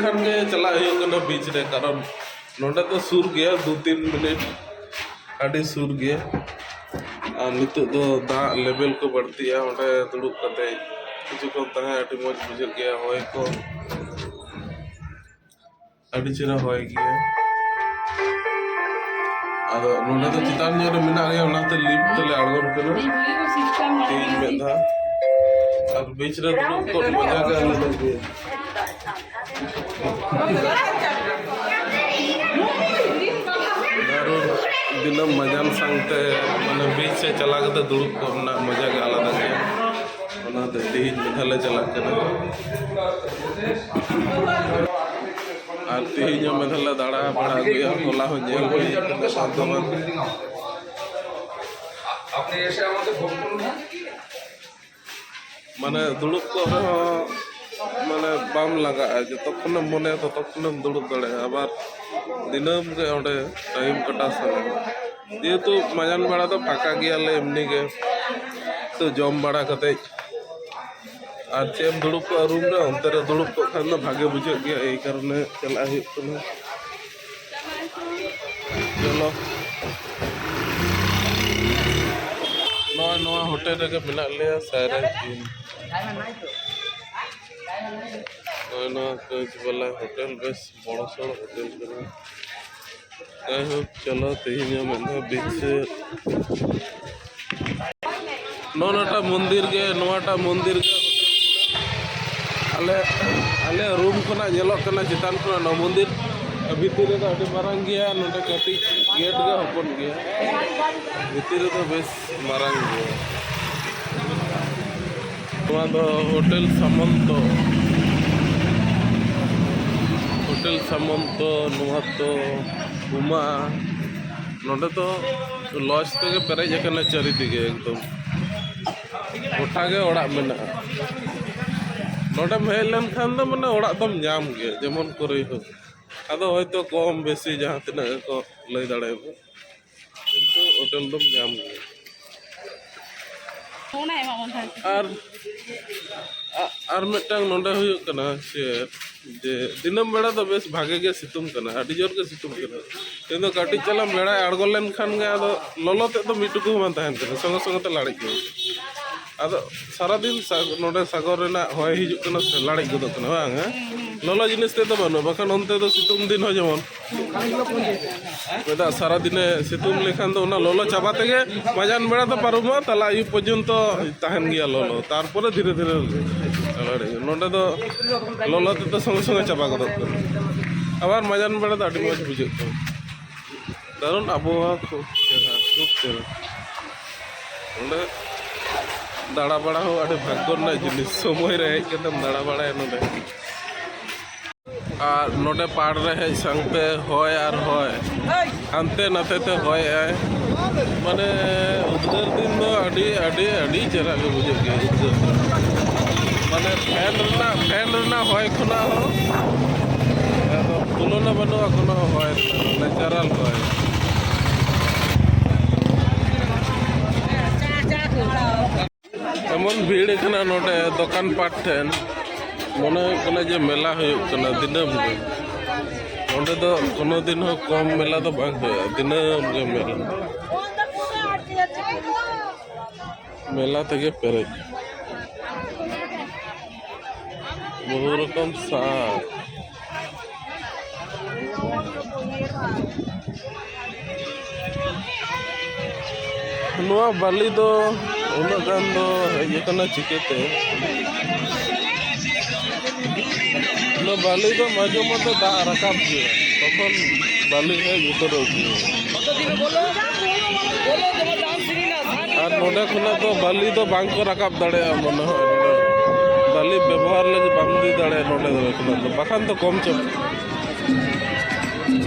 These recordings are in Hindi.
खान के चला बीच रे कारण नोडे तो सुर गया 2-3 मिनट आड़ी सुर गया नित दो दा लेवल को बढ़ती है ओंडे दुड़ुब कते किछु को तहे आड़ी मौज बुझे गया होय को आड़ी चेरा होय गया आदो नोडे तो चितान जोरे मिना गया ओनाते लिफ्ट तले आड़गोन कना तीन मेधा और बीच रे दुड़ुब को मजा के अलग गया दिनम मजान संगते माने बीच से चला के दुड़ुब को मजा के आलादा गया ओनाते तीन मेधाले चला कना और तीन मेधाले दाड़ा बड़ा गया होला हो जेल होई साधमान আপনি এসে আমাকে ফোন করুন না মানে दुड़ुब को माने बाम लगा जो तखन मने तो तखन दुड़ुब दड़े आबार दिनम के ओंडे टाइम कटा सके जेहेतु मजान बड़ा तो फाका गयाले एमनी के तो जम बड़ा कते और चेम दुड़ुब को रूम रे अंते रे दुड़ुब को खान दो भागे बुझे गया एई कारणे चला हुई कना चलो नवा होटल रे मिना लिया सारे वाला होटल बेस बड़ा सड़ होटल चलो तेज मेधा बीच नौटा मंदिर के नवाटा मंदिर के आले रूम खना जेलोकना चितान खना नौ मंदिर भीतर तो अभी मारंग गया नोटे कटी गेट के हपन गया भीतर तो बेस मारंग गया होटल सामंत तो उमा नोटे तो लॉज ते पेरेज चारिदी के एकदम गोटा के ओड़ा मेना नोटे हेज लेन खान दो माने ओड़ा दम जाम गे जेमन करे हो आदो होयतो कम बेसी जहाँ तना को लय दाड़े किंतु होटल दम जाम गे और मिटंग नोंडे हुयुक कना से जे दिनम बेड़ा तो बेस भागे के सितुम कना आडी जोर के सितुम कना किंतु काटी चला बेड़ा आड़गो लेन खान गे आदो ललो ते तो मिटुकु मान तहन कना संग संग ते लाड़ी के आदो सारा दिन नोंडे सागर रेना होय हिजुक कना लाड़ी गदो कना बांग ललो जिनिस ते तो बनो बखान ओनते तो सितुम दिन हो जेमन बेदा सारा दिन सितुम लेखान तो ना ललो चाबा तेगे मजान बेड़ा तो पारुमा तला यु पर्यंत तहन गया ललो तारपरे धीरे धीरे नोंडे तो ललो ते तो संगे संगे चाबा गदो आबार मजान बेड़ा तो आडी मज बुझे दारुण आबहावा खूब चेहरा नोंडे दाड़ा बड़ा हो आडी भाग्य ना जिनिस समय रे हेज कतेम दाड़ा बड़ा नोंडे और नोडे पाड़ रहे संगते होय और होय अंते नते ते होय आए माने उद्गार दिन दो अड़ी चेहरा के बुझे गया उद्गार माने फैन रना होय खुना हो तुलना बनुआ खुना होय नेचुरल होय एमन भीड़ कना नोडे दुकान पाट ठेन मन जे मेला होना दिनम गे तो कोनो दिन हो कम मेला तो बांग दिनम गे मेला तेगे पेरेज बहु रकम साग नुआ बाली दो उना गान दो हेज कना चिकेते बाली तो मजे मत दा रकाब गया तखन बाली है उतर और नोडे खुना तो बाली तो बांग को रकाब दाड़े मन बाली व्यवहार लगे बांग दी दाड़े नोडे खुना तो बाखान तो कम चल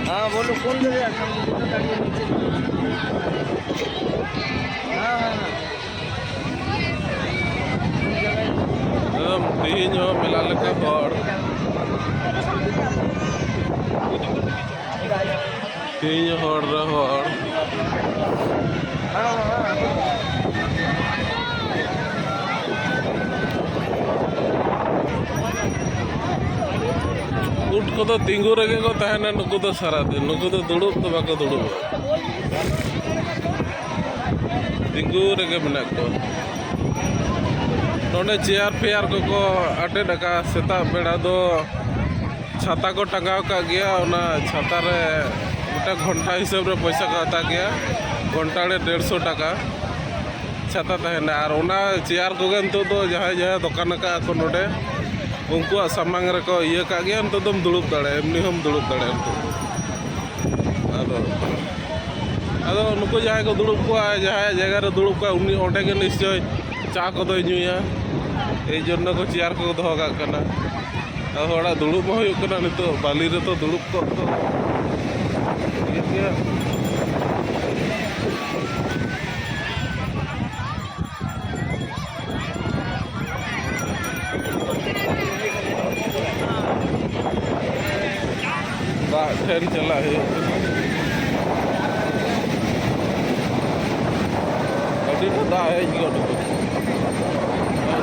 हाँ बोलो कौन जगह तीन मेला लेके हर तीन हर ᱩᱴ ᱠᱚᱫᱚ ᱛᱤᱸᱜᱩ ᱨᱮᱜᱮ ᱠᱚ ᱛᱟᱦᱮᱱᱟ ᱱᱩᱠᱩ ᱫᱚ ᱥᱟᱨᱟᱫᱤᱱ ᱱᱩᱠᱩ ᱫᱚ ᱫᱩᱲᱩᱵ ᱫᱚ ᱵᱟᱠᱚ ᱫᱩᱲᱩᱵᱼᱟ ᱛᱤᱸᱜᱩ ᱨᱮᱜᱮ ᱢᱮᱱᱟᱜ ᱠᱚᱣᱟ नोडे चेयर फेयर को अटेड का सेता बेड़ा दो छाता को टंगाव का गया ओना छाता रे गोटा घंटा हिसाब रे पैसा का हता गया घंटा रे 150 टाका छाता तहना और ओना चेयर को गन तो जहां जहां दुकान का को नोडे उनको सामांग रे को ये का गया तो तुम दुड़ुब दाड़े एमनी हम दुड़ुब दाड़े आदो नुको जहां को दुड़ुब को जहां जगह रे दुड़ुब का उनी ओटे के निश्चय चा को दो नुया ए जन्ना को चेयर को दो का कना हड़ा दुड़ुब हो कना नितो बाली रे तो दुड़ुब को तो ये बा ठेन चला है अभी तो दा है जी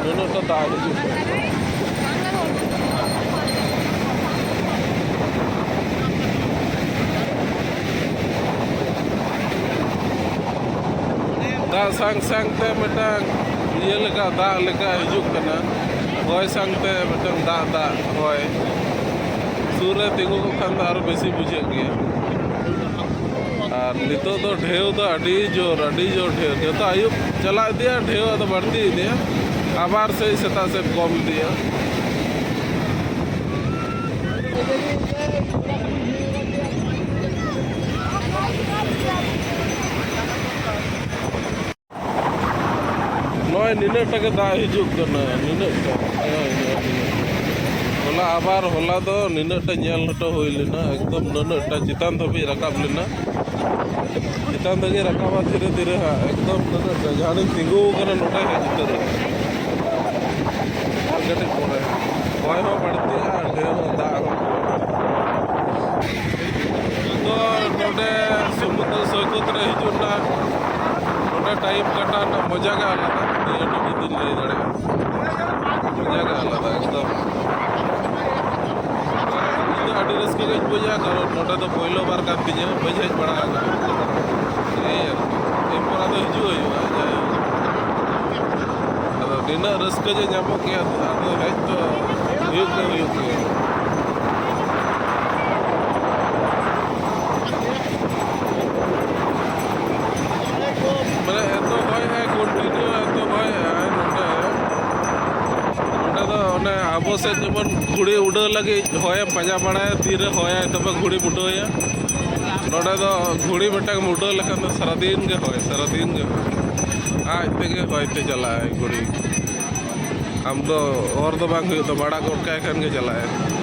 दोनों तो दा है दा संग संग ते मिटांग ये लगा दा लगा हिजुक कना होय संग ते मिटांग दा दा होय सूर्य तिगु को खान आरो बेसी बुझे गया और नितो तो ढेव तो अड़ी जोर ढेव जो आयुब चला दिया ढेव तो बढ़ती दिया आबार से सेता से कम दिया नॉय निने टके दा हिजुक करना निने होला आबार होला तो निने टा नेल नटो होई लेना एकदम नने टा चितान धबी रकाब लेना चितान दगे रकाबा धीरे धीरे हा एकदम नने जहां तिंगु करना नोटा है जितर और गटे कोरे होय हो पड़ती है ढेर दा तो नोटे समुद्र सৈকত रे हिजुना नोटे टाइम कटाना मजा का आलादा ये तो दिन ले दड़े मजा का आलादा एकदम अड़ी रस्के गज बुझा करो नोटे तो पहिलो बार का तिजे बजे बड़ा ए टेम्पोरा तो हिजु होय जाय अदो दिना रस्के जे जामो के अदो है तो हुयुक माने एतो होय है कंटिन्यू एतो होय है नोटे तो ओने आबो से जमन घुड़ी उड़ लगे होय पाजा बड़ा तीरे होय तब घुड़ी बुटोया नोटे तो घुड़ी बेटा मुटो लेखन तो सारा दिन के आज तेगे होयते चला है घुड़ी हम तो और तो बांग तो बड़ा कोट का खान के चला है